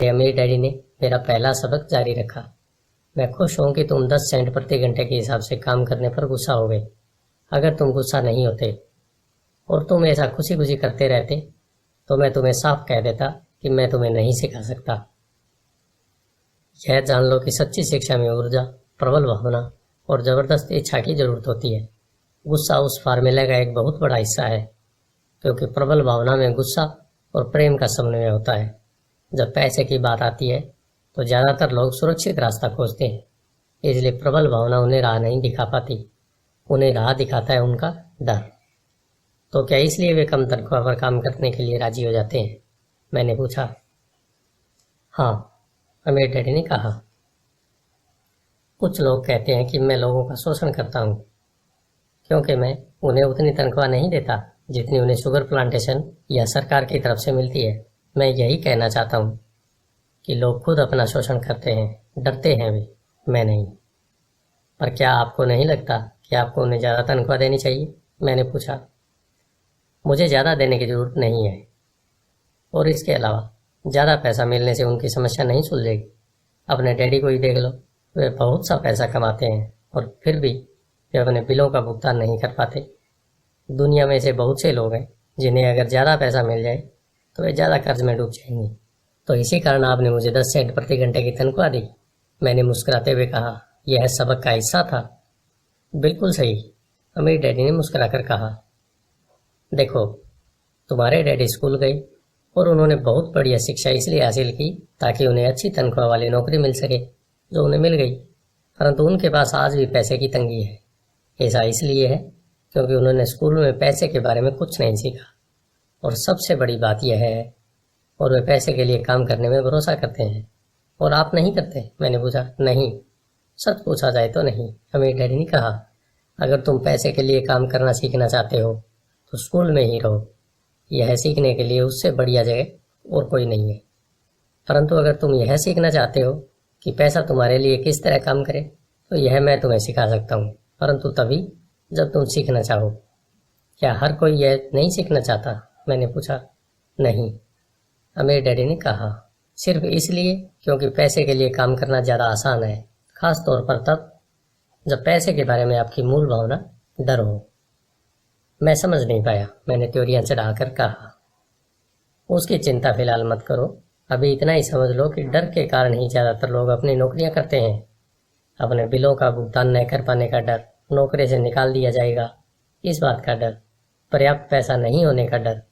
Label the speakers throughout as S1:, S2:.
S1: अमीर डैडी ने मेरा पहला सबक जारी रखा। मैं खुश हूँ कि तुम 10 सेंट प्रति घंटे के हिसाब से काम करने पर गुस्सा हो गए। अगर तुम गुस्सा नहीं होते और तुम ऐसा खुशी खुशी करते रहते तो मैं तुम्हें साफ कह देता कि मैं तुम्हें नहीं सिखा सकता। यह जान लो कि सच्ची शिक्षा में ऊर्जा, प्रबल भावना और जबरदस्त इच्छा की जरूरत होती है। गुस्सा उस फार्मूले का एक बहुत बड़ा हिस्सा है, क्योंकि प्रबल भावना में गुस्सा और प्रेम का समन्वय होता है। जब पैसे की बात आती है तो ज़्यादातर लोग सुरक्षित रास्ता खोजते हैं, इसलिए प्रबल भावना उन्हें राह नहीं दिखा पाती। उन्हें राह दिखाता है उनका डर। तो क्या इसलिए वे कम तनख्वाह पर काम करने के लिए राजी हो जाते हैं? मैंने पूछा। हाँ, अमीर डैडी ने कहा। कुछ लोग कहते हैं कि मैं लोगों का शोषण करता हूँ, क्योंकि मैं उन्हें उतनी तनख्वाह नहीं देता जितनी उन्हें शुगर प्लांटेशन या सरकार की तरफ से मिलती है। मैं यही कहना चाहता हूँ कि लोग खुद अपना शोषण करते हैं, डरते हैं वे, मैं नहीं। पर क्या आपको नहीं लगता कि आपको उन्हें ज़्यादा तनख्वाह देनी चाहिए? मैंने पूछा। मुझे ज़्यादा देने की ज़रूरत नहीं है, और इसके अलावा ज़्यादा पैसा मिलने से उनकी समस्या नहीं सुलझेगी। अपने डैडी को ही देख लो, वे बहुत सा पैसा कमाते हैं और फिर भी वे अपने बिलों का भुगतान नहीं कर पाते। दुनिया में ऐसे बहुत से लोग हैं जिन्हें अगर ज़्यादा पैसा मिल जाए तो वे ज़्यादा कर्ज में डूब जाएंगे। तो इसी कारण आपने मुझे 10 सेंट प्रति घंटे की तनख्वाह दी? मैंने मुस्कुराते हुए कहा। यह सबक का हिस्सा था। बिल्कुल सही, अमीर डैडी ने मुस्कुराकर कहा। देखो, तुम्हारे डैडी स्कूल गए और उन्होंने बहुत बढ़िया शिक्षा इसलिए हासिल की ताकि उन्हें अच्छी तनख्वाह वाली नौकरी मिल सके, जो उन्हें मिल गई। परंतु उनके पास आज भी पैसे की तंगी है। ऐसा इसलिए है क्योंकि उन्होंने स्कूल में पैसे के बारे में कुछ नहीं सीखा, और सबसे बड़ी बात यह है, और वे पैसे के लिए काम करने में भरोसा करते हैं। और आप नहीं करते? मैंने पूछा। नहीं, सच पूछा जाए तो नहीं, अमीर डैडी ने कहा। अगर तुम पैसे के लिए काम करना सीखना चाहते हो तो स्कूल में ही रहो। यह सीखने के लिए उससे बढ़िया जगह और कोई नहीं है। परंतु अगर तुम यह सीखना चाहते हो कि पैसा तुम्हारे लिए किस तरह काम करे, तो यह मैं तुम्हें सिखा सकता हूँ, परंतु तभी जब तुम सीखना चाहो। क्या हर कोई यह नहीं सीखना चाहता? मैंने पूछा। नहीं, अमीर डैडी ने कहा। सिर्फ इसलिए क्योंकि पैसे के लिए काम करना ज़्यादा आसान है, खास तौर पर तब जब पैसे के बारे में आपकी मूल भावना डर हो। मैं समझ नहीं पाया, मैंने त्योरियां चढ़ाकर कहा। उसकी चिंता फिलहाल मत करो, अभी इतना ही समझ लो कि डर के कारण ही ज़्यादातर लोग अपनी नौकरियां करते हैं। अपने बिलों का भुगतान न कर पाने का डर, नौकरी से निकाल दिया जाएगा इस बात का डर, पर्याप्त पैसा नहीं होने का डर,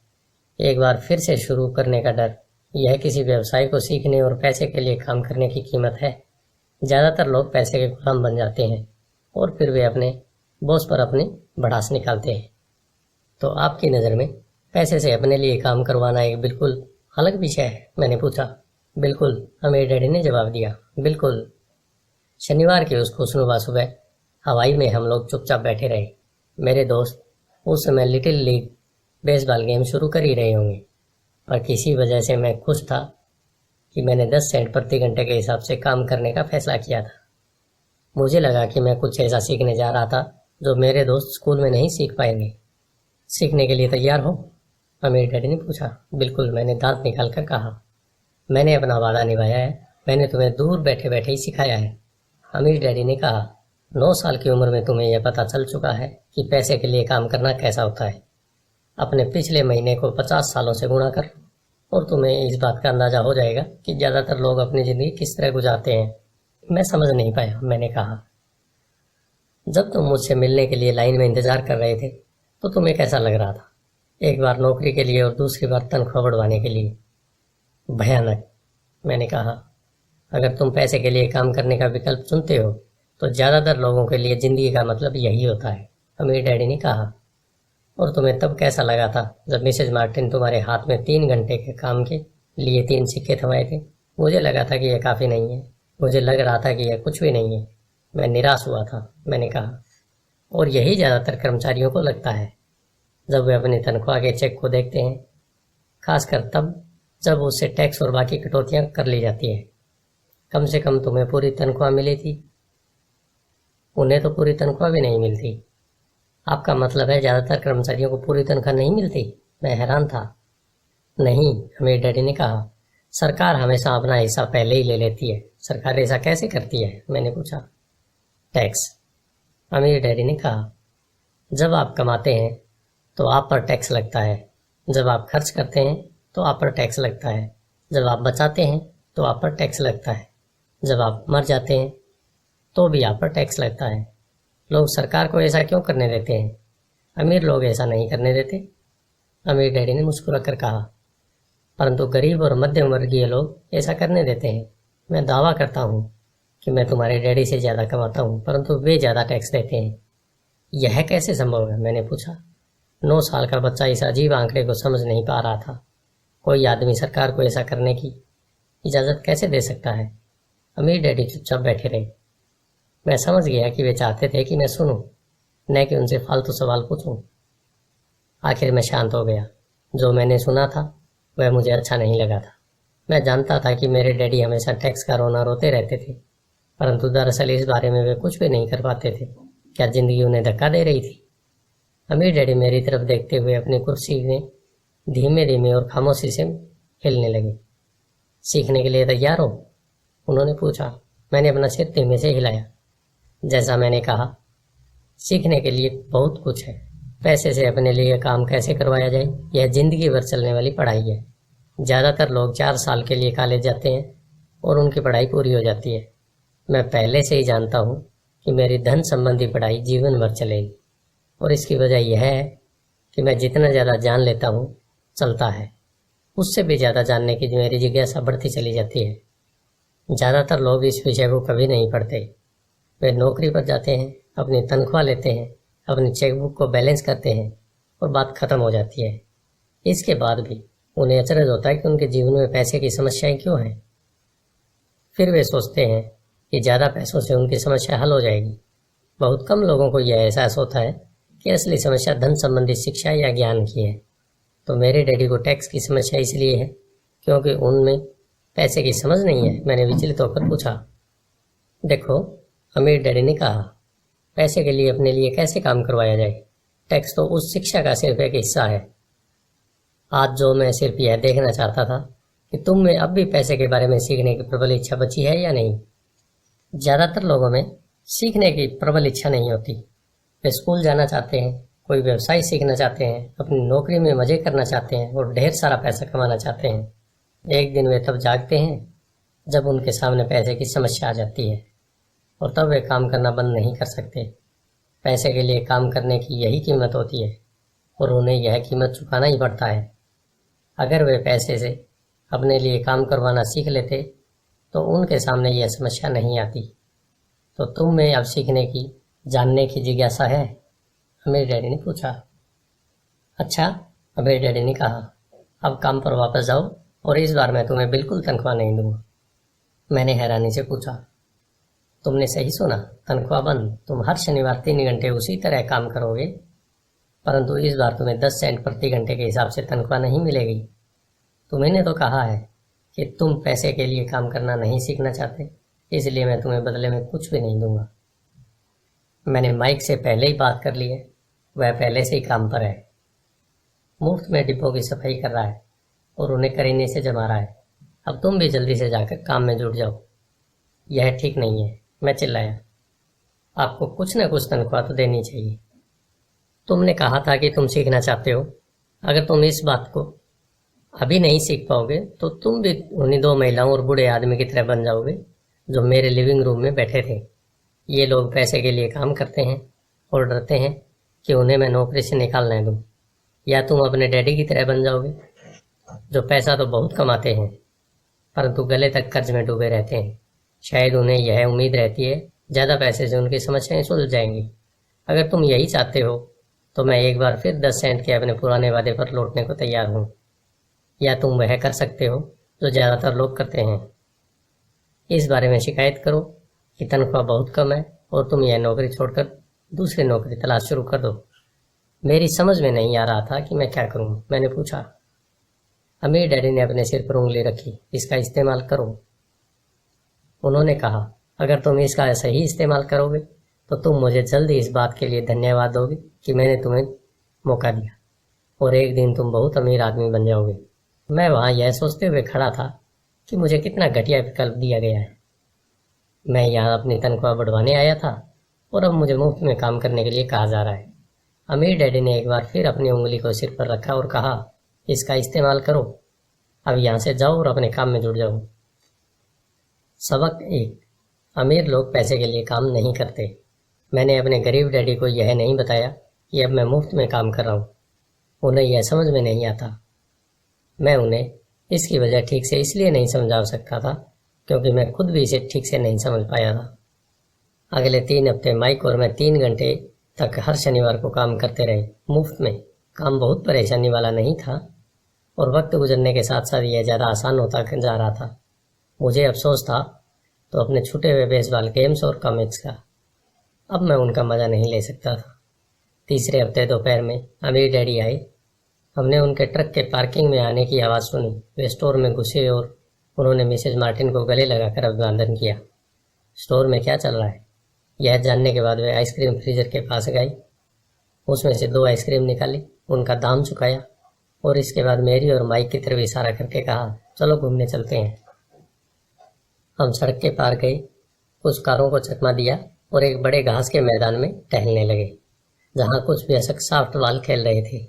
S1: एक बार फिर से शुरू करने का डर। यह किसी व्यवसाय को सीखने और पैसे के लिए काम करने की कीमत है। ज़्यादातर लोग पैसे के गुलाम बन जाते हैं और फिर वे अपने बॉस पर अपनी भड़ास निकालते हैं। तो आपकी नज़र में पैसे से अपने लिए काम करवाना एक बिल्कुल अलग विषय है? मैंने पूछा। बिल्कुल, अमीर डैडी ने जवाब दिया। बिल्कुल। शनिवार की उस खुशनुमा सुबह हवाई में हम लोग चुपचाप बैठे रहे। मेरे दोस्त उस समय लिटिल लीग बेसबॉल गेम शुरू कर ही रहे होंगे, पर किसी वजह से मैं खुश था कि मैंने 10 सेंट प्रति घंटे के हिसाब से काम करने का फैसला किया था। मुझे लगा कि मैं कुछ ऐसा सीखने जा रहा था जो मेरे दोस्त स्कूल में नहीं सीख पाएंगे। सीखने के लिए तैयार हो? अमीर डैडी ने पूछा। बिल्कुल, मैंने दांत निकाल कर कहा। मैंने अपना वादा निभाया है, मैंने तुम्हें दूर बैठे बैठे ही सिखाया है। अमीर डैडी ने कहा। 9 साल की उम्र में तुम्हें यह पता चल चुका है कि पैसे के लिए काम करना कैसा होता है। अपने पिछले महीने को 50 सालों से गुणा कर और तुम्हें इस बात का अंदाजा हो जाएगा कि ज़्यादातर लोग अपनी ज़िंदगी किस तरह गुजारते हैं। मैं समझ नहीं पाया, मैंने कहा। जब तुम मुझसे मिलने के लिए लाइन में इंतजार कर रहे थे तो तुम्हें कैसा लग रहा था? एक बार नौकरी के लिए और दूसरी बार तनख्वाह बढ़वाने के लिए। भयानक, मैंने कहा। अगर तुम पैसे के लिए काम करने का विकल्प चुनते हो तो ज़्यादातर लोगों के लिए ज़िंदगी का मतलब यही होता है, अमीर डैडी ने कहा। और तुम्हें तब कैसा लगा था जब मिसेज मार्टिन तुम्हारे हाथ में 3 घंटे के काम के लिए 3 सिक्के थमाए थे? मुझे लगा था कि यह काफ़ी नहीं है, मुझे लग रहा था कि यह कुछ भी नहीं है। मैं निराश हुआ था, मैंने कहा। और यही ज़्यादातर कर्मचारियों को लगता है जब वे अपनी तनख्वाह के चेक को देखते हैं, खासकर तब जब उससे टैक्स और बाकी कटौतियाँ कर ली जाती है। कम से कम तुम्हें पूरी तनख्वाह मिली थी, उन्हें तो पूरी तनख्वाह भी नहीं मिलती। आपका मतलब है ज़्यादातर कर्मचारियों को पूरी तनख्वाह नहीं मिलती? मैं हैरान था। नहीं, अमीर डैडी ने कहा। सरकार हमेशा अपना हिस्सा पहले ही ले लेती है। सरकार ऐसा कैसे करती है? मैंने पूछा। टैक्स, अमीर डैडी ने कहा। जब आप कमाते हैं तो आप पर टैक्स लगता है, जब आप खर्च करते हैं तो आप पर टैक्स लगता है, जब आप बचाते हैं तो आप पर टैक्स लगता है, जब आप मर जाते हैं तो भी आप पर टैक्स लगता है। लोग सरकार को ऐसा क्यों करने देते हैं? अमीर लोग ऐसा नहीं करने देते, अमीर डैडी ने मुस्कुरा कर कहा। परंतु गरीब और मध्यम वर्गीय लोग ऐसा करने देते हैं। मैं दावा करता हूँ कि मैं तुम्हारे डैडी से ज़्यादा कमाता हूँ, परंतु वे ज़्यादा टैक्स देते हैं। यह कैसे संभव है? मैंने पूछा। 9 साल का बच्चा इस अजीब आंकड़े को समझ नहीं पा रहा था। कोई आदमी सरकार को ऐसा करने की इजाज़त कैसे दे सकता है? अमीर डैडी चुपचाप बैठे रहे। मैं समझ गया कि वे चाहते थे कि मैं सुनूं, न कि उनसे फालतू सवाल पूछूं। आखिर मैं शांत हो गया। जो मैंने सुना था वह मुझे अच्छा नहीं लगा था। मैं जानता था कि मेरे डैडी हमेशा टैक्स का रोना रोते रहते थे, परंतु दरअसल इस बारे में वे कुछ भी नहीं कर पाते थे। क्या जिंदगी उन्हें धक्का दे रही थी? अमीर डैडी मेरी तरफ देखते हुए अपनी कुर्सी में धीमे धीमे और खामोशी से हिलने लगे। सीखने के लिए तैयार हो? उन्होंने पूछा। मैंने अपना सिर धीमे से हिलाया। जैसा मैंने कहा, सीखने के लिए बहुत कुछ है। पैसे से अपने लिए काम कैसे करवाया जाए, यह जिंदगी भर चलने वाली पढ़ाई है। ज़्यादातर लोग 4 साल के लिए कॉलेज जाते हैं और उनकी पढ़ाई पूरी हो जाती है। मैं पहले से ही जानता हूँ कि मेरी धन संबंधी पढ़ाई जीवन भर चलेगी, और इसकी वजह यह है कि मैं जितना ज़्यादा जान लेता हूँ चलता है, उससे भी ज़्यादा जानने की मेरी जिज्ञासा बढ़ती चली जाती है। ज़्यादातर लोग इस विषय को कभी नहीं पढ़ते। वे नौकरी पर जाते हैं, अपनी तनख्वाह लेते हैं, अपनी चेकबुक को बैलेंस करते हैं और बात खत्म हो जाती है। इसके बाद भी उन्हें अचरज होता है कि उनके जीवन में पैसे की समस्याएं क्यों हैं। फिर वे सोचते हैं कि ज़्यादा पैसों से उनकी समस्या हल हो जाएगी। बहुत कम लोगों को यह एहसास होता है कि असली समस्या धन संबंधी शिक्षा या ज्ञान की है। तो मेरे डैडी को टैक्स की समस्या इसलिए है क्योंकि उनमें पैसे की समझ नहीं है। मैंने विचलित होकर पूछा। देखो, अमीर डैडी ने कहा, पैसे के लिए अपने लिए कैसे काम करवाया जाए, टैक्स तो उस शिक्षा का सिर्फ एक हिस्सा है। आज जो मैं सिर्फ यह देखना चाहता था कि तुम में अब भी पैसे के बारे में सीखने की प्रबल इच्छा बची है या नहीं। ज़्यादातर लोगों में सीखने की प्रबल इच्छा नहीं होती। वे स्कूल जाना चाहते हैं, कोई व्यवसाय सीखना चाहते हैं, अपनी नौकरी में मज़े करना चाहते हैं और ढेर सारा पैसा कमाना चाहते हैं। एक दिन वे तब जागते हैं जब उनके सामने पैसे की समस्या आ जाती है, और तब वे काम करना बंद नहीं कर सकते। पैसे के लिए काम करने की यही कीमत होती है, और उन्हें यह कीमत चुकाना ही पड़ता है। अगर वे पैसे से अपने लिए काम करवाना सीख लेते तो उनके सामने यह समस्या नहीं आती। तो तुम में अब सीखने की, जानने की जिज्ञासा है? अमीर डैडी ने पूछा। अच्छा, अमीर डैडी ने कहा, अब काम पर वापस जाओ और इस बार मैं तुम्हें बिल्कुल तनख्वाह नहीं दूंगा। मैंने हैरानी से पूछा। तुमने सही सुना, तनख्वाह बंद। तुम हर शनिवार 3 घंटे उसी तरह काम करोगे, परंतु इस बार तुम्हें 10 सेंट प्रति घंटे के हिसाब से तनख्वाह नहीं मिलेगी। तुमने तो कहा है कि तुम पैसे के लिए काम करना नहीं सीखना चाहते, इसलिए मैं तुम्हें बदले में कुछ भी नहीं दूंगा। मैंने माइक से पहले ही बात कर ली है, वह पहले से ही काम पर है। मुफ्त में डिब्बों की सफाई कर रहा है और उन्हें करीने से जमा रहा है। अब तुम भी जल्दी से जाकर काम में जुट जाओ। यह ठीक नहीं है, मैं चिल्लाया। आपको कुछ न कुछ तनख्वाह तो देनी चाहिए। तुमने कहा था कि तुम सीखना चाहते हो। अगर तुम इस बात को अभी नहीं सीख पाओगे तो तुम भी उन्हीं 2 महिलाओं और बूढ़े आदमी की तरह बन जाओगे जो मेरे लिविंग रूम में बैठे थे। ये लोग पैसे के लिए काम करते हैं और डरते हैं कि उन्हें मैं नौकरी से निकालने दूं। या तुम अपने डैडी की तरह बन जाओगे जो पैसा तो बहुत कमाते हैं परंतु गले तक कर्ज में डूबे रहते हैं। शायद उन्हें यह उम्मीद रहती है ज़्यादा पैसे से उनकी समस्याएं सुलझ जाएंगी। अगर तुम यही चाहते हो तो मैं एक बार फिर 10 सेंट के अपने पुराने वादे पर लौटने को तैयार हूँ। या तुम वह कर सकते हो जो ज़्यादातर लोग करते हैं, इस बारे में शिकायत करो कि तनख्वाह बहुत कम है और तुम यह नौकरी छोड़कर दूसरी नौकरी तलाश शुरू कर दो। मेरी समझ में नहीं आ रहा था कि मैं क्या करूँ। मैंने पूछा। अमीर डैडी ने अपने सिर पर उंगली रखी। इसका इस्तेमाल करो। उन्होंने कहा, अगर तुम इसका सही इस्तेमाल करोगे तो तुम मुझे जल्द ही इस बात के लिए धन्यवाद दोगे कि मैंने तुम्हें मौका दिया, और एक दिन तुम बहुत अमीर आदमी बन जाओगे। मैं वहाँ यह सोचते हुए खड़ा था कि मुझे कितना घटिया विकल्प दिया गया है। मैं यहाँ अपनी तनख्वाह बढ़वाने आया था और अब मुझे मुफ्त में काम करने के लिए कहा जा रहा है। अमीर डैडी ने एक बार फिर अपनी उंगली को सिर पर रखा और कहा, इसका इस्तेमाल करो, अब यहाँ से जाओ और अपने काम में जुट जाओ। सबक 1, अमीर लोग पैसे के लिए काम नहीं करते। मैंने अपने गरीब डैडी को यह नहीं बताया कि अब मैं मुफ्त में काम कर रहा हूँ। उन्हें यह समझ में नहीं आता। मैं उन्हें इसकी वजह ठीक से इसलिए नहीं समझा सकता था क्योंकि मैं खुद भी इसे ठीक से नहीं समझ पाया था। अगले 3 हफ्ते माइक और मैं 3 घंटे तक हर शनिवार को काम करते रहे, मुफ्त में। काम बहुत परेशानी वाला नहीं था और वक्त गुजरने के साथ साथ यह ज़्यादा आसान होता जा रहा था। मुझे अफसोस था तो अपने छूटे हुए बेसबॉल गेम्स और कॉमिक्स का। अब मैं उनका मज़ा नहीं ले सकता था। तीसरे हफ्ते दोपहर में अमीर डैडी आए। हमने उनके ट्रक के पार्किंग में आने की आवाज़ सुनी। वे स्टोर में घुसे और उन्होंने मिसेज मार्टिन को गले लगाकर अभिवादन किया। स्टोर में क्या चल रहा है यह जानने के बाद वे आइसक्रीम फ्रीजर के पास गई, उसमें से 2 आइसक्रीम निकाली, उनका दाम चुकाया और इसके बाद मेरी और माइक की तरफ इशारा करके कहा, चलो घूमने चलते हैं। हम सड़क के पार गए, कुछ कारों को चकमा दिया और एक बड़े घास के मैदान में टहलने लगे जहाँ कुछ वयस्क सॉफ्ट बॉल खेल रहे थे।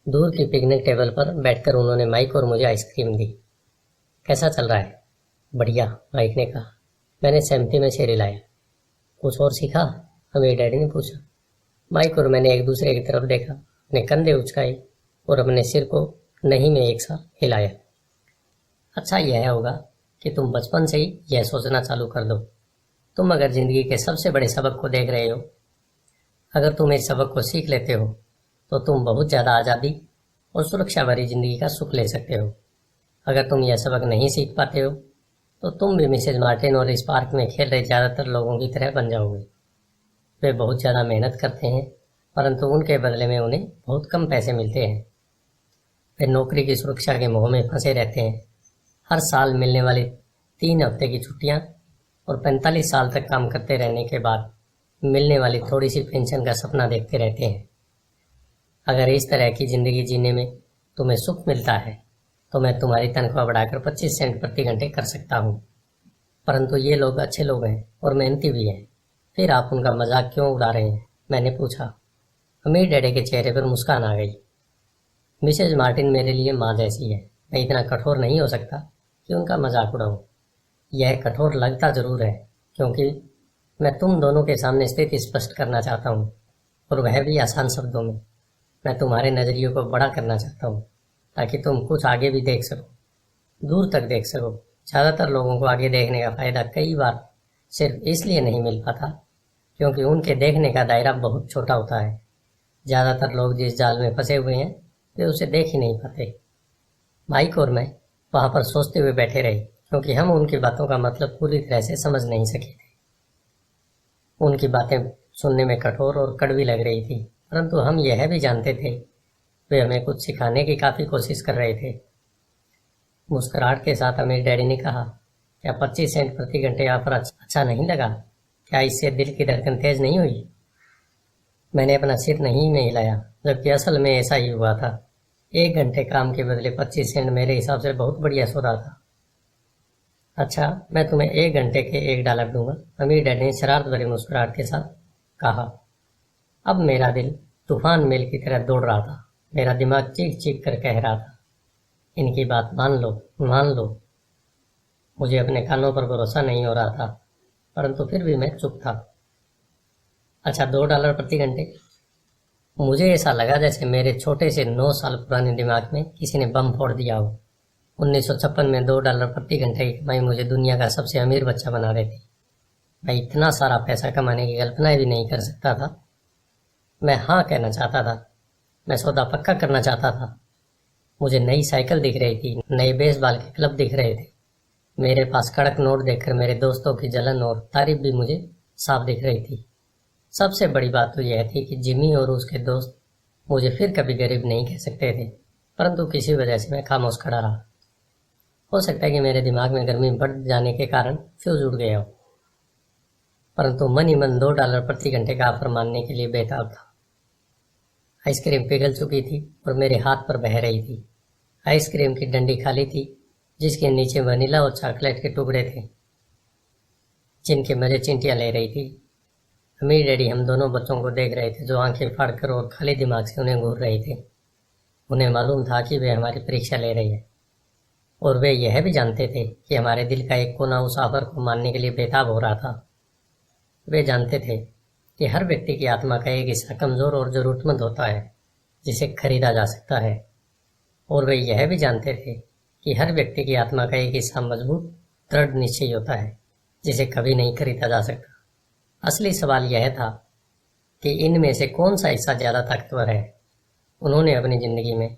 S1: दूर की पिकनिक टेबल पर बैठकर उन्होंने माइक और मुझे आइसक्रीम दी। कैसा चल रहा है? बढ़िया, माइक ने कहा। मैंने सहमति में सिर हिलाया। कुछ और सीखा? अमीर डैडी ने पूछा। माइक और मैंने एक दूसरे की तरफ देखा, अपने कंधे उचकाए और अपने सिर को नहीं में एक साथ हिलाया। अच्छा यह होगा कि तुम बचपन से ही यह सोचना चालू कर दो। तुम अगर जिंदगी के सबसे बड़े सबक को देख रहे हो, अगर तुम इस सबक को सीख लेते हो तो तुम बहुत ज़्यादा आज़ादी और सुरक्षा भरी जिंदगी का सुख ले सकते हो। अगर तुम यह सबक नहीं सीख पाते हो तो तुम भी मिसेज मार्टिन और इस पार्क में खेल रहे ज़्यादातर लोगों की तरह बन जाओगे। वे बहुत ज़्यादा मेहनत करते हैं परंतु उनके बदले में उन्हें बहुत कम पैसे मिलते हैं। वे नौकरी की सुरक्षा के मोह में फंसे रहते हैं। हर साल मिलने वाली 3 हफ्ते की छुट्टियां और 45 साल तक काम करते रहने के बाद मिलने वाली थोड़ी सी पेंशन का सपना देखते रहते हैं। अगर इस तरह की ज़िंदगी जीने में तुम्हें सुख मिलता है तो मैं तुम्हारी तनख्वाह बढ़ाकर 25 सेंट प्रति घंटे कर सकता हूँ। परंतु ये लोग अच्छे लोग हैं और मेहनती भी हैं, फिर आप उनका मजाक क्यों उड़ा रहे हैं? मैंने पूछा। अमीर डैडी के चेहरे पर मुस्कान आ गई। मिसेज मार्टिन मेरे लिए माँ जैसी है। मैं इतना कठोर नहीं हो सकता कि उनका मजाक उड़ाऊं। यह कठोर लगता जरूर है क्योंकि मैं तुम दोनों के सामने स्थिति स्पष्ट करना चाहता हूँ और वह भी आसान शब्दों में। मैं तुम्हारे नज़रियों को बड़ा करना चाहता हूँ ताकि तुम कुछ आगे भी देख सको, दूर तक देख सको। ज़्यादातर लोगों को आगे देखने का फ़ायदा कई बार सिर्फ इसलिए नहीं मिल पाता क्योंकि उनके देखने का दायरा बहुत छोटा होता है। ज़्यादातर लोग जिस जाल में फंसे हुए हैं वे उसे देख ही नहीं पाते। माइक और मैं वहाँ पर सोचते हुए बैठे रहे क्योंकि हम उनकी बातों का मतलब पूरी तरह से समझ नहीं सके थे। उनकी बातें सुनने में कठोर और कड़वी लग रही थी परंतु हम यह भी जानते थे वे हमें कुछ सिखाने की काफ़ी कोशिश कर रहे थे। मुस्कुराहट के साथ अमीर डैडी ने कहा, क्या 25 सेंट प्रति घंटे ऑफर अच्छा नहीं लगा? क्या इससे दिल की धड़कन तेज नहीं हुई? मैंने अपना सिर नहीं में हिलाया, जबकि असल में ऐसा ही हुआ था। 1 घंटे काम के बदले 25 सेंट मेरे हिसाब से बहुत बढ़िया सौदा था। अच्छा, मैं तुम्हें 1 घंटे के $1 दूंगा, अमीर डैडी ने शरारत भरी मुस्कुराहट के साथ कहा। अब मेरा दिल तूफान मेल की तरह दौड़ रहा था। मेरा दिमाग चीख चीख कर कह रहा था, इनकी बात मान लो, मान लो। मुझे अपने कानों पर भरोसा नहीं हो रहा था परंतु फिर भी मैं चुप था। अच्छा, $2 प्रति घंटे? मुझे ऐसा लगा जैसे मेरे छोटे से 9 साल पुराने दिमाग में किसी ने बम फोड़ दिया हो। 1956 में $2 प्रति घंटे की कमाई मुझे दुनिया का सबसे अमीर बच्चा बना रही थी। मैं इतना सारा पैसा कमाने की कल्पना भी नहीं कर सकता था। मैं हाँ कहना चाहता था। मैं सौदा पक्का करना चाहता था। मुझे नई साइकिल दिख रही थी, नए बेसबॉल के क्लब दिख रहे थे। मेरे पास कड़क नोट देखकर मेरे दोस्तों की जलन और तारीफ भी मुझे साफ दिख रही थी। सबसे बड़ी बात तो यह थी कि जिमी और उसके दोस्त मुझे फिर कभी गरीब नहीं कह सकते थे, परंतु किसी वजह से मैं खामोश खड़ा रहा। हो सकता है कि मेरे दिमाग में गर्मी बढ़ जाने के कारण फ्यूज उड़ गया हो, परंतु मन ही मन $2 प्रति घंटे का ऑफर मानने के लिए बेताब था। आइसक्रीम पिघल चुकी थी और मेरे हाथ पर बह रही थी। आइसक्रीम की डंडी खाली थी जिसके नीचे वनीला और चॉकलेट के टुकड़े थे, जिनके मजे चिंटियां ले रही थी। अमीर डैडी हम दोनों बच्चों को देख रहे थे, जो आंखें फाड़कर और खाली दिमाग से उन्हें घूर रहे थे। उन्हें मालूम था कि वे हमारी परीक्षा ले रही है, और वे यह भी जानते थे कि हमारे दिल का एक कोना उस ऑफर को मानने के लिए बेताब हो रहा था। वे जानते थे कि हर व्यक्ति की आत्मा का एक हिस्सा कमज़ोर और ज़रूरतमंद होता है, जिसे खरीदा जा सकता है, और वे यह भी जानते थे कि हर व्यक्ति की आत्मा का एक हिस्सा मजबूत दृढ़ निश्चय होता है, जिसे कभी नहीं खरीदा जा सकता। असली सवाल यह था कि इनमें से कौन सा हिस्सा ज़्यादा ताकतवर है। उन्होंने अपनी ज़िंदगी में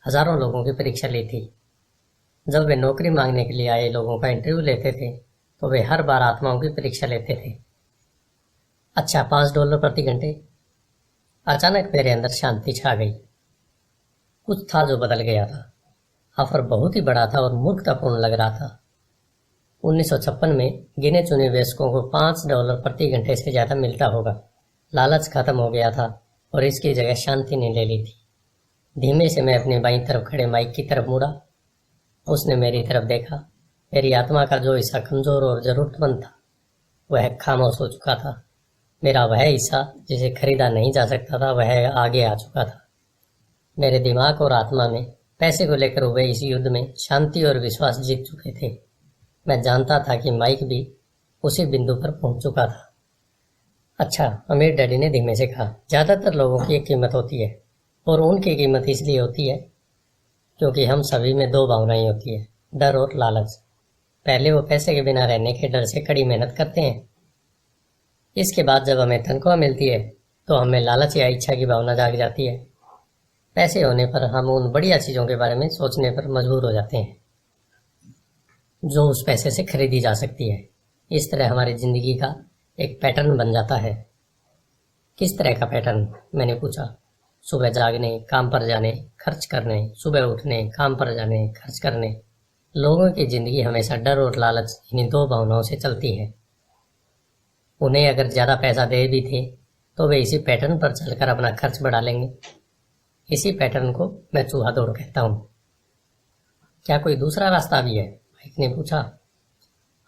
S1: हज़ारों लोगों की परीक्षा ली थी। जब वे नौकरी मांगने के लिए आए लोगों का इंटरव्यू लेते थे, तो वे हर बार आत्माओं की परीक्षा लेते थे। अच्छा, $5 प्रति घंटे। अचानक मेरे अंदर शांति छा गई। कुछ था जो बदल गया था। ऑफर बहुत ही बड़ा था और मूर्खतापूर्ण लग रहा था। 1956 में गिने चुने वयस्कों को $5 प्रति घंटे से ज़्यादा मिलता होगा। लालच खत्म हो गया था और इसकी जगह शांति ने ले ली थी। धीमे से मैं अपनी बाईं तरफ खड़े माइक की तरफ मुड़ा। उसने मेरी तरफ देखा। मेरी आत्मा का जो हिस्सा कमज़ोर और ज़रूरतमंद था, वह खामोश हो चुका था। मेरा वह हिस्सा जिसे खरीदा नहीं जा सकता था, वह आगे आ चुका था। मेरे दिमाग और आत्मा में पैसे को लेकर हुए इस युद्ध में शांति और विश्वास जीत चुके थे। मैं जानता था कि माइक भी उसी बिंदु पर पहुंच चुका था। अच्छा, अमीर डैडी ने धीमे से कहा, ज़्यादातर लोगों की एक कीमत होती है, और उनकी कीमत इसलिए होती है क्योंकि हम सभी में दो भावनाएं होती है, डर और लालच। पहले वो पैसे के बिना रहने के डर से कड़ी मेहनत करते हैं। इसके बाद जब हमें तनख्वाह मिलती है तो हमें लालच या इच्छा की भावना जाग जाती है। पैसे होने पर हम उन बढ़िया चीज़ों के बारे में सोचने पर मजबूर हो जाते हैं जो उस पैसे से खरीदी जा सकती है। इस तरह हमारी ज़िंदगी का एक पैटर्न बन जाता है। किस तरह का पैटर्न? मैंने पूछा। सुबह जागने, काम पर जाने, खर्च करने, सुबह उठने, काम पर जाने, खर्च करने। लोगों की ज़िंदगी हमेशा डर और लालच, इन्हीं दो भावनाओं से चलती है। उन्हें अगर ज़्यादा पैसा दे भी थे तो वे इसी पैटर्न पर चलकर अपना खर्च बढ़ा लेंगे। इसी पैटर्न को मैं चूहा दौड़ कहता हूँ। क्या कोई दूसरा रास्ता भी है? माइक ने पूछा।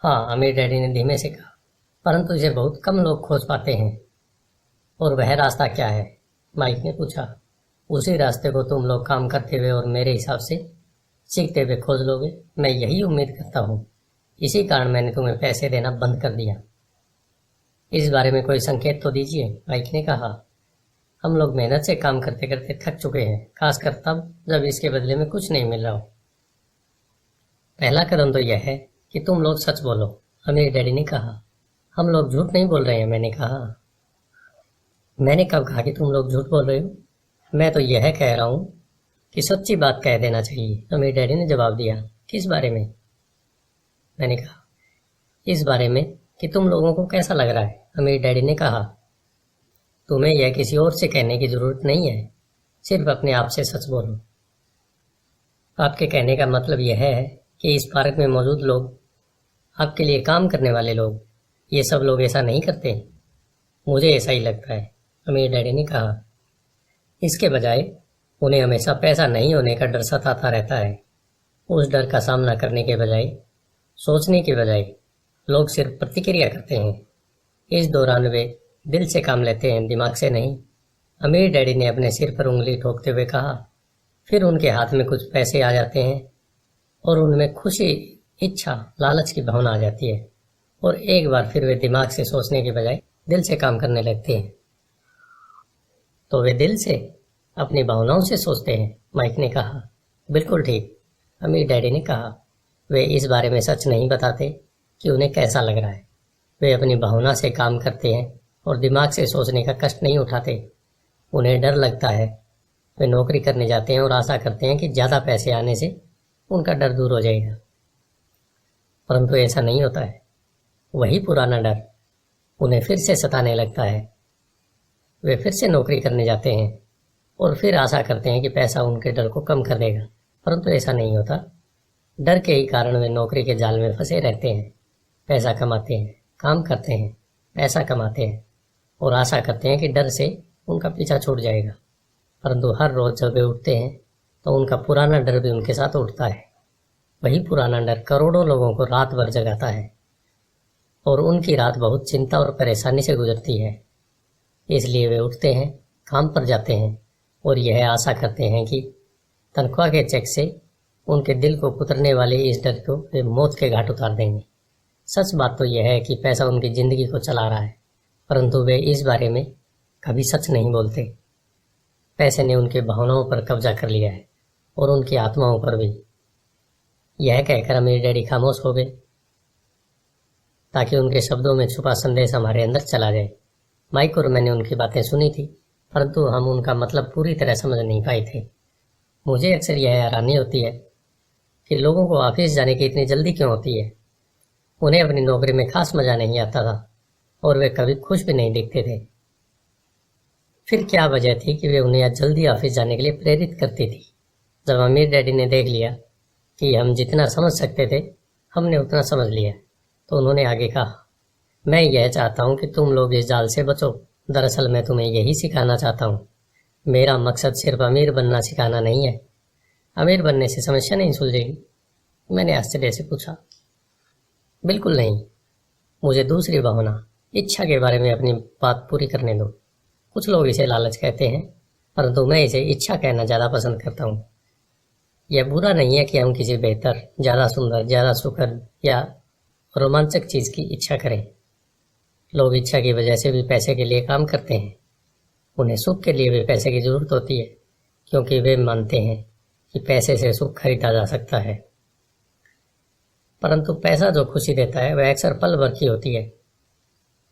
S1: हाँ, अमीर डैडी ने धीमे से कहा, परंतु इसे बहुत कम लोग खोज पाते हैं। और वह रास्ता क्या है? माइक ने पूछा। उसी रास्ते को तुम लोग काम करते हुए और मेरे हिसाब से सीखते हुए खोज लोगे। मैं यही उम्मीद करता हूँ। इसी कारण मैंने तुम्हें पैसे देना बंद कर दिया। इस बारे में कोई संकेत तो दीजिए, माइक ने कहा। हम लोग मेहनत से काम करते करते थक चुके हैं, खासकर तब जब इसके बदले में कुछ नहीं मिल रहा हो। पहला कदम तो यह है कि तुम लोग सच बोलो, अमीर डैडी ने कहा। हम लोग झूठ नहीं बोल रहे हैं, मैंने कहा। मैंने कब कहा कि तुम लोग झूठ बोल रहे हो? मैं तो यह कह रहा हूँ कि सच्ची बात कह देना चाहिए, अमीर डैडी ने जवाब दिया। किस बारे में? मैंने कहा, इस बारे में कि तुम लोगों को कैसा लग रहा है, अमीर डैडी ने कहा। तुम्हें यह किसी और से कहने की जरूरत नहीं है, सिर्फ अपने आप से सच बोलो। आपके कहने का मतलब यह है कि इस पार्क में मौजूद लोग, आपके लिए काम करने वाले लोग, ये सब लोग ऐसा नहीं करते? मुझे ऐसा ही लगता है, अमीर डैडी ने कहा। इसके बजाय उन्हें हमेशा पैसा नहीं होने का डर सताता रहता है। उस डर का सामना करने के बजाय, सोचने के बजाय, लोग सिर्फ प्रतिक्रिया करते हैं। इस दौरान वे दिल से काम लेते हैं, दिमाग से नहीं। अमीर डैडी ने अपने सिर पर उंगली ठोकते हुए कहा। फिर उनके हाथ में कुछ पैसे आ जाते हैं और उनमें खुशी, इच्छा, लालच की भावना आ जाती है, और एक बार फिर वे दिमाग से सोचने के बजाय दिल से काम करने लगते हैं। तो वे दिल से, अपनी भावनाओं से सोचते हैं, माइक ने कहा। बिल्कुल ठीक, अमीर डैडी ने कहा। वे इस बारे में सच नहीं बताते कि उन्हें कैसा लग रहा है। वे अपनी भावना से काम करते हैं और दिमाग से सोचने का कष्ट नहीं उठाते। उन्हें डर लगता है। वे नौकरी करने जाते हैं और आशा करते हैं कि ज़्यादा पैसे आने से उनका डर दूर हो जाएगा, परंतु ऐसा नहीं होता है। वही पुराना डर उन्हें फिर से सताने लगता है। वे फिर से नौकरी करने जाते हैं और फिर आशा करते हैं कि पैसा उनके डर को कम कर देगा, परंतु ऐसा नहीं होता। डर के ही कारण वे नौकरी के जाल में फंसे रहते हैं। पैसा कमाते हैं, काम करते हैं, पैसा कमाते हैं और आशा करते हैं कि डर से उनका पीछा छूट जाएगा, परंतु हर रोज जब वे उठते हैं तो उनका पुराना डर भी उनके साथ उठता है। वही पुराना डर करोड़ों लोगों को रात भर जगाता है और उनकी रात बहुत चिंता और परेशानी से गुजरती है। इसलिए वे उठते हैं, काम पर जाते हैं और यह आशा करते हैं कि तनख्वाह के चेक से उनके दिल को कुतरने वाले इस डर को वे मौत के घाट उतार देंगे। सच बात तो यह है कि पैसा उनकी जिंदगी को चला रहा है, परंतु वे इस बारे में कभी सच नहीं बोलते। पैसे ने उनके भावनाओं पर कब्जा कर लिया है और उनकी आत्माओं पर भी। यह कहकर अमीर डैडी खामोश हो गए ताकि उनके शब्दों में छुपा संदेश हमारे अंदर चला जाए। माइक और मैंने उनकी बातें सुनी थी, परंतु हम उनका मतलब पूरी तरह समझ नहीं पाए थे। मुझे अक्सर यह हैरानी होती है कि लोगों को ऑफिस जाने की इतनी जल्दी क्यों होती है। उन्हें अपनी नौकरी में खास मजा नहीं आता था और वे कभी खुश भी नहीं दिखते थे। फिर क्या वजह थी कि वे उन्हें जल्दी ऑफिस जाने के लिए प्रेरित करती थी। जब अमीर डैडी ने देख लिया कि हम जितना समझ सकते थे हमने उतना समझ लिया, तो उन्होंने आगे कहा, मैं यह चाहता हूँ कि तुम लोग इस जाल से बचो। दरअसल मैं तुम्हें यही सिखाना चाहता हूँ। मेरा मकसद सिर्फ अमीर बनना सिखाना नहीं है। अमीर बनने से समस्या नहीं सुलझेगी? मैंने आश्चर्य से पूछा। बिल्कुल नहीं, मुझे दूसरी भावना, इच्छा के बारे में अपनी बात पूरी करने दो। कुछ लोग इसे लालच कहते हैं, परंतु मैं इसे इच्छा कहना ज़्यादा पसंद करता हूँ। यह बुरा नहीं है कि हम किसी बेहतर, ज़्यादा सुंदर, ज़्यादा सुखद या रोमांचक चीज़ की इच्छा करें। लोग इच्छा की वजह से भी पैसे के लिए काम करते हैं। उन्हें सुख के लिए भी पैसे की जरूरत होती है, क्योंकि वे मानते हैं कि पैसे से सुख खरीदा जा सकता है। परंतु पैसा जो खुशी देता है वह अक्सर पल भर की होती है।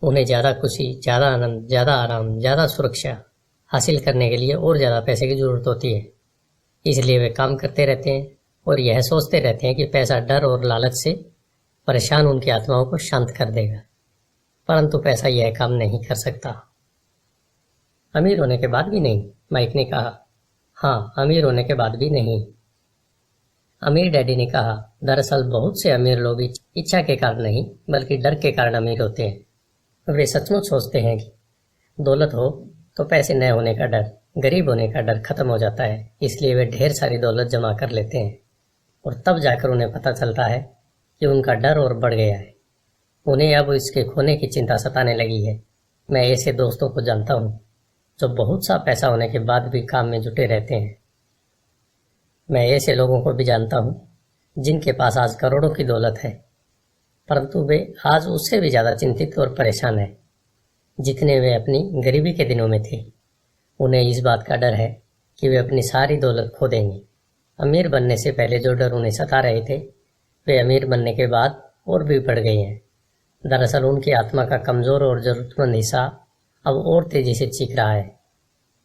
S1: उन्हें ज़्यादा खुशी, ज़्यादा आनंद, ज़्यादा आराम, ज़्यादा सुरक्षा हासिल करने के लिए और ज़्यादा पैसे की जरूरत होती है। इसलिए वे काम करते रहते हैं और यह सोचते रहते हैं कि पैसा डर और लालच से परेशान उनकी आत्माओं को शांत कर देगा, परंतु पैसा यह काम नहीं कर सकता। अमीर होने के बाद भी नहीं, माइक ने कहा। हाँ, अमीर होने के बाद भी नहीं, अमीर डैडी ने कहा। दरअसल बहुत से अमीर लोग इच्छा के कारण नहीं बल्कि डर के कारण अमीर होते हैं। वे सचमुच सोचते हैं कि दौलत हो तो पैसे न होने का डर, गरीब होने का डर खत्म हो जाता है। इसलिए वे ढेर सारी दौलत जमा कर लेते हैं और तब जाकर उन्हें पता चलता है कि उनका डर और बढ़ गया है। उन्हें अब इसके खोने की चिंता सताने लगी है। मैं ऐसे दोस्तों को जानता हूँ जो बहुत सा पैसा होने के बाद भी काम में जुटे रहते हैं। मैं ऐसे लोगों को भी जानता हूँ जिनके पास आज करोड़ों की दौलत है, परंतु वे आज उससे भी ज़्यादा चिंतित और परेशान हैं जितने वे अपनी गरीबी के दिनों में थे। उन्हें इस बात का डर है कि वे अपनी सारी दौलत खो देंगे। अमीर बनने से पहले जो डर उन्हें सता रहे थे वे अमीर बनने के बाद और भी बढ़ गए हैं। दरअसल उनकी आत्मा का कमज़ोर और ज़रूरतमंद हिस्सा अब और तेज़ी से चीख रहा है।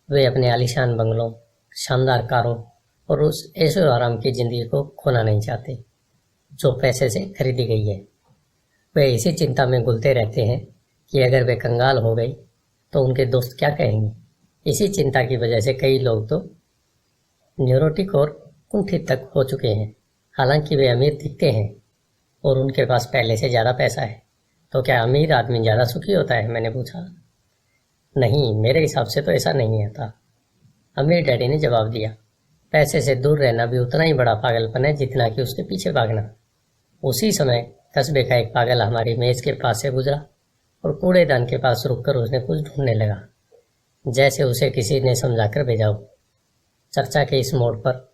S1: वे अपने आलीशान बंगलों, शानदार कारों और उस ऐशो आराम की ज़िंदगी को खोना नहीं चाहते जो पैसे से खरीदी गई है। वे इसी चिंता में घुलते रहते हैं कि अगर वे कंगाल हो गए तो उनके दोस्त क्या कहेंगे। इसी चिंता की वजह से कई लोग तो न्यूरोटिक और कुंठित तक हो चुके हैं। हालांकि वे अमीर दिखते हैं और उनके पास पहले से ज़्यादा पैसा है। तो क्या अमीर आदमी ज़्यादा सुखी होता है? मैंने पूछा। नहीं, मेरे हिसाब से तो ऐसा नहीं होता, अमीर डैडी ने जवाब दिया। पैसे से दूर रहना भी उतना ही बड़ा पागलपन है जितना कि उसके पीछे भागना। उसी समय कस्बे का एक पागल हमारी मेज के पास से गुजरा और कूड़ेदान के पास रुककर उसने कुछ ढूंढने लगा, जैसे उसे किसी ने समझाकर भेजा हो। चर्चा के इस मोड़ पर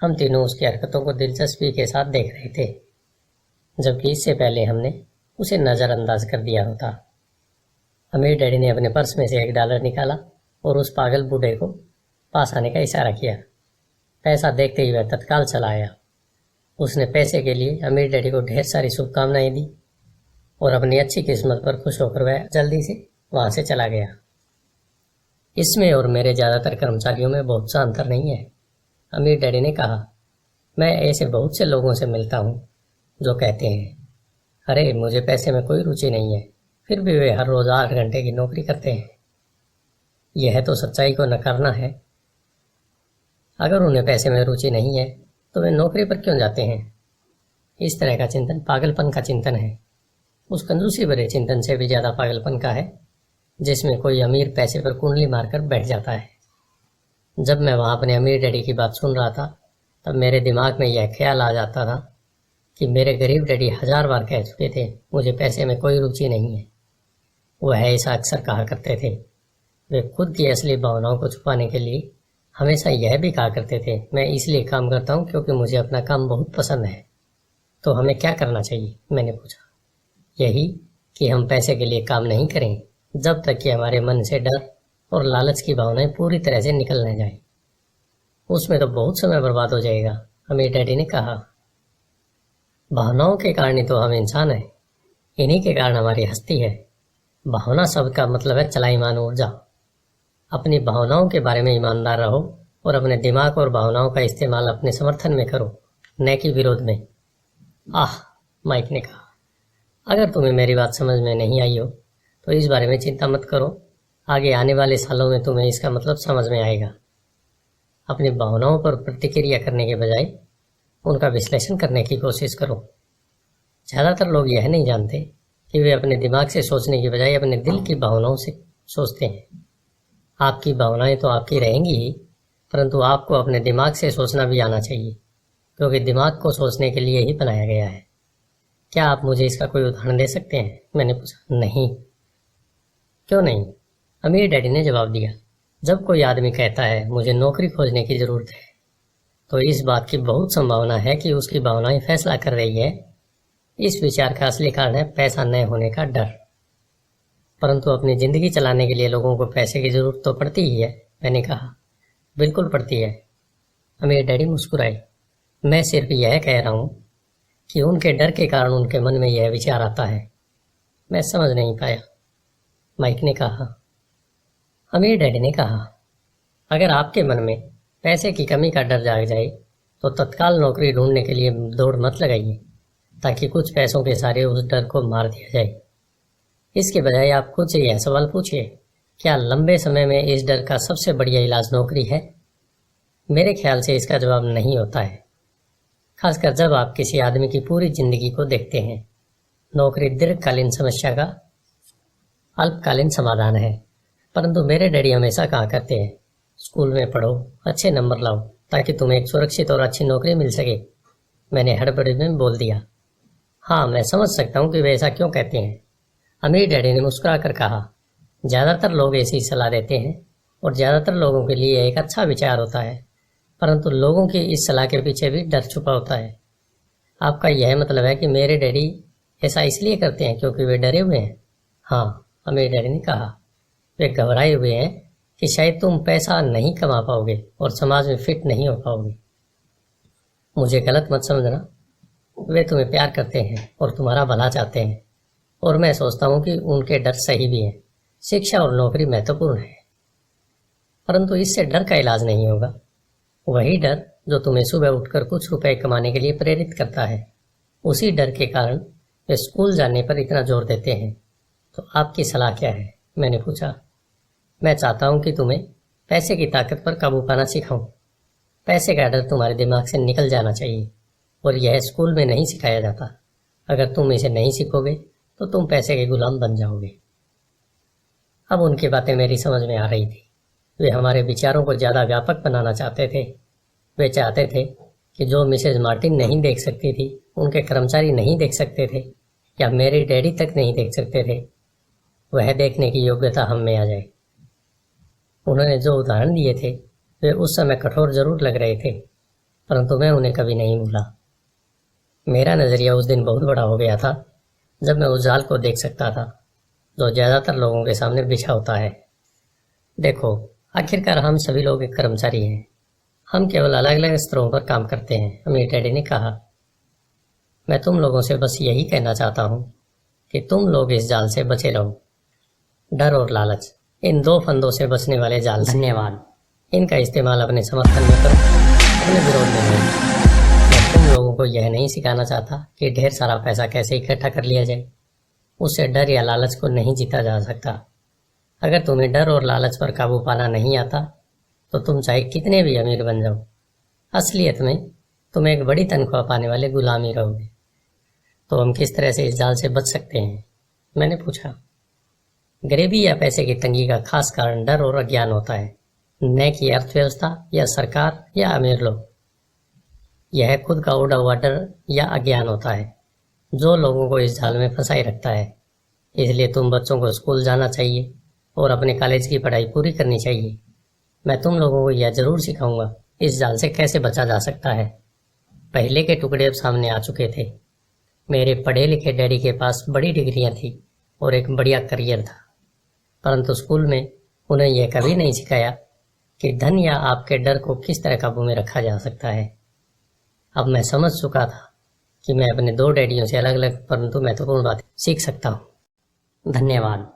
S1: हम तीनों उसकी हरकतों को दिलचस्पी के साथ देख रहे थे, जबकि इससे पहले हमने उसे नज़रअंदाज कर दिया होता। अमीर डैडी ने अपने पर्स में से $1 निकाला और उस पागल बूढ़े को पास आने का इशारा किया। पैसा देखते ही वह तत्काल चला आया। उसने पैसे के लिए अमीर डैडी को ढेर सारी शुभकामनाएं दी और अपनी अच्छी किस्मत पर खुश होकर वह जल्दी से वहाँ से चला गया। इसमें और मेरे ज़्यादातर कर्मचारियों में बहुत सा अंतर नहीं है, अमीर डैडी ने कहा। मैं ऐसे बहुत से लोगों से मिलता हूँ जो कहते हैं, अरे मुझे पैसे में कोई रुचि नहीं है, फिर भी वे हर रोज़ 8 घंटे की नौकरी करते हैं। यह तो सच्चाई को नकारना है। अगर उन्हें पैसे में रुचि नहीं है तो वे नौकरी पर क्यों जाते हैं? इस तरह का चिंतन पागलपन का चिंतन है। उस कंजूसी भरे चिंतन से भी ज़्यादा पागलपन का है जिसमें कोई अमीर पैसे पर कुंडली मारकर बैठ जाता है। जब मैं वहाँ अपने अमीर डैडी की बात सुन रहा था तब मेरे दिमाग में यह ख्याल आ जाता था कि मेरे गरीब डैडी 1000 बार कह चुके थे मुझे पैसे में कोई रुचि नहीं है। वह ऐसा अक्सर कहा करते थे। वे खुद की असली भावनाओं को छुपाने के लिए हमेशा यह भी कहा करते थे, मैं इसलिए काम करता हूँ क्योंकि मुझे अपना काम बहुत पसंद है। तो हमें क्या करना चाहिए, मैंने पूछा। यही कि हम पैसे के लिए काम नहीं करें जब तक कि हमारे मन से डर और लालच की भावनाएं पूरी तरह से निकल न जाए। उसमें तो बहुत समय बर्बाद हो जाएगा, अमीर डैडी ने कहा। भावनाओं के कारण ही तो हम इंसान हैं, इन्हीं के कारण हमारी हस्ती है। भावना शब्द का मतलब है चलायमान ऊर्जा। अपनी भावनाओं के बारे में ईमानदार रहो और अपने दिमाग और भावनाओं का इस्तेमाल अपने समर्थन में करो, न कि विरोध में। आह, माइक ने कहा, अगर तुम्हें मेरी बात समझ में नहीं आई हो तो इस बारे में चिंता मत करो, आगे आने वाले सालों में तुम्हें इसका मतलब समझ में आएगा। अपनी भावनाओं पर प्रतिक्रिया करने के बजाय उनका विश्लेषण करने की कोशिश करो। ज़्यादातर लोग यह नहीं जानते कि वे अपने दिमाग से सोचने के बजाय अपने दिल की भावनाओं से सोचते हैं। आपकी भावनाएं तो आपकी रहेंगी ही, परंतु आपको अपने दिमाग से सोचना भी आना चाहिए, क्योंकि दिमाग को सोचने के लिए ही बनाया गया है। क्या आप मुझे इसका कोई उदाहरण दे सकते हैं, मैंने पूछा। नहीं। क्यों नहीं, अमीर डैडी ने जवाब दिया। जब कोई आदमी कहता है मुझे नौकरी खोजने की जरूरत है, तो इस बात की बहुत संभावना है कि उसकी भावनाएं फैसला कर रही है। इस विचार का असली कारण है पैसा न होने का डर। परंतु अपनी जिंदगी चलाने के लिए लोगों को पैसे की जरूरत तो पड़ती ही है, मैंने कहा। बिल्कुल पड़ती है, अमीर डैडी मुस्कुराए। मैं सिर्फ यह कह रहा हूँ कि उनके डर के कारण उनके मन में यह विचार आता है। मैं समझ नहीं पाया, माइक ने कहा। अमीर डैडी ने कहा, अगर आपके मन में पैसे की कमी का डर जाग जाए तो तत्काल नौकरी ढूंढने के लिए दौड़ मत लगाइए, ताकि कुछ पैसों के सारे उस डर को मार दिया जाए। इसके बजाय आप खुद से यह सवाल पूछिए, क्या लंबे समय में इस डर का सबसे बढ़िया इलाज नौकरी है? मेरे ख्याल से इसका जवाब नहीं होता है, खासकर जब आप किसी आदमी की पूरी जिंदगी को देखते हैं। नौकरी दीर्घकालीन समस्या का अल्पकालीन समाधान है। परंतु मेरे डैडी हमेशा कहा करते हैं, स्कूल में पढ़ो, अच्छे नंबर लाओ, ताकि तुम्हें एक सुरक्षित और अच्छी नौकरी मिल सके। मैंने हड़बड़ी में बोल दिया, हाँ, मैं समझ सकता हूँ कि वे ऐसा क्यों कहते हैं। अमीर डैडी ने मुस्कुरा कर कहा, ज़्यादातर लोग ऐसी सलाह देते हैं और ज़्यादातर लोगों के लिए एक अच्छा विचार होता है, परंतु लोगों की इस सलाह के पीछे भी डर छुपा होता है। आपका यह मतलब है कि मेरे डैडी ऐसा इसलिए करते हैं क्योंकि वे डरे हुए हैं? हाँ, अमीर डैडी ने कहा, वे घबराए हुए हैं कि शायद तुम पैसा नहीं कमा पाओगे और समाज में फिट नहीं हो पाओगे। मुझे गलत मत समझना, वे तुम्हें प्यार करते हैं और तुम्हारा भला चाहते हैं, और मैं सोचता हूँ कि उनके डर सही भी हैं। शिक्षा और नौकरी महत्वपूर्ण है, परंतु इससे डर का इलाज नहीं होगा। वही डर जो तुम्हें सुबह उठकर कुछ रुपए कमाने के लिए प्रेरित करता है, उसी डर के कारण वे स्कूल जाने पर इतना जोर देते हैं। तो आपकी सलाह क्या है, मैंने पूछा। मैं चाहता हूँ कि तुम्हें पैसे की ताकत पर काबू पाना सिखाऊं। पैसे का डर तुम्हारे दिमाग से निकल जाना चाहिए, और यह स्कूल में नहीं सिखाया जाता। अगर तुम इसे नहीं सीखोगे तो तुम पैसे के गुलाम बन जाओगे। अब उनकी बातें मेरी समझ में आ रही थी। वे हमारे विचारों को ज़्यादा व्यापक बनाना चाहते थे। वे चाहते थे कि जो मिसेज मार्टिन नहीं देख सकती थी, उनके कर्मचारी नहीं देख सकते थे, या मेरे डैडी तक नहीं देख सकते थे, वह देखने की योग्यता हम में आ जाए। उन्होंने जो उदाहरण दिए थे वे उस समय कठोर जरूर लग रहे थे, परंतु मैं उन्हें कभी नहीं भूला। मेरा नज़रिया उस दिन बहुत बड़ा हो गया था जब मैं उस जाल को देख सकता था जो ज़्यादातर लोगों के सामने बिछा होता है। देखो, आखिरकार हम सभी लोग एक कर्मचारी हैं। हम केवल अलग अलग स्तरों पर काम करते हैं, अमीर डैडी ने कहा। मैं तुम लोगों से बस यही कहना चाहता हूँ कि तुम लोग इस जाल से बचे रहो। डर और लालच, इन दो फंदों से बचने वाले जाल। धन्यवाद। इनका इस्तेमाल अपने समर्थन में करो, अपने विरोध में नहीं। मैं तुम लोगों को यह नहीं सिखाना चाहता कि ढेर सारा पैसा कैसे इकट्ठा कर लिया जाए। उससे डर या लालच को नहीं जीता जा सकता। अगर तुम्हें डर और लालच पर काबू पाना नहीं आता तो तुम चाहे कितने भी अमीर बन जाओ, असलियत में तुम एक बड़ी तनख्वाह पाने वाले गुलाम ही रहोगे। तो हम किस तरह से इस जाल से बच सकते हैं, मैंने पूछा। गरीबी या पैसे की तंगी का खास कारण डर और अज्ञान होता है, न कि अर्थव्यवस्था या सरकार या अमीर लोग। यह खुद का उड़ा हुआ डर या अज्ञान होता है जो लोगों को इस जाल में फंसाए रखता है। इसलिए तुम बच्चों को स्कूल जाना चाहिए और अपने कॉलेज की पढ़ाई पूरी करनी चाहिए। मैं तुम लोगों को यह जरूर सिखाऊंगा इस जाल से कैसे बचा जा सकता है। पहले के टुकड़े अब सामने आ चुके थे। मेरे पढ़े लिखे डैडी के पास बड़ी डिग्रियां थी और एक बढ़िया करियर था, परंतु स्कूल में उन्हें यह कभी नहीं सिखाया कि धन या आपके डर को किस तरह काबू में रखा जा सकता है। अब मैं समझ चुका था कि मैं अपने दो डैडियों से अलग अलग परंतु महत्वपूर्ण बातें सीख सकता हूँ। धन्यवाद।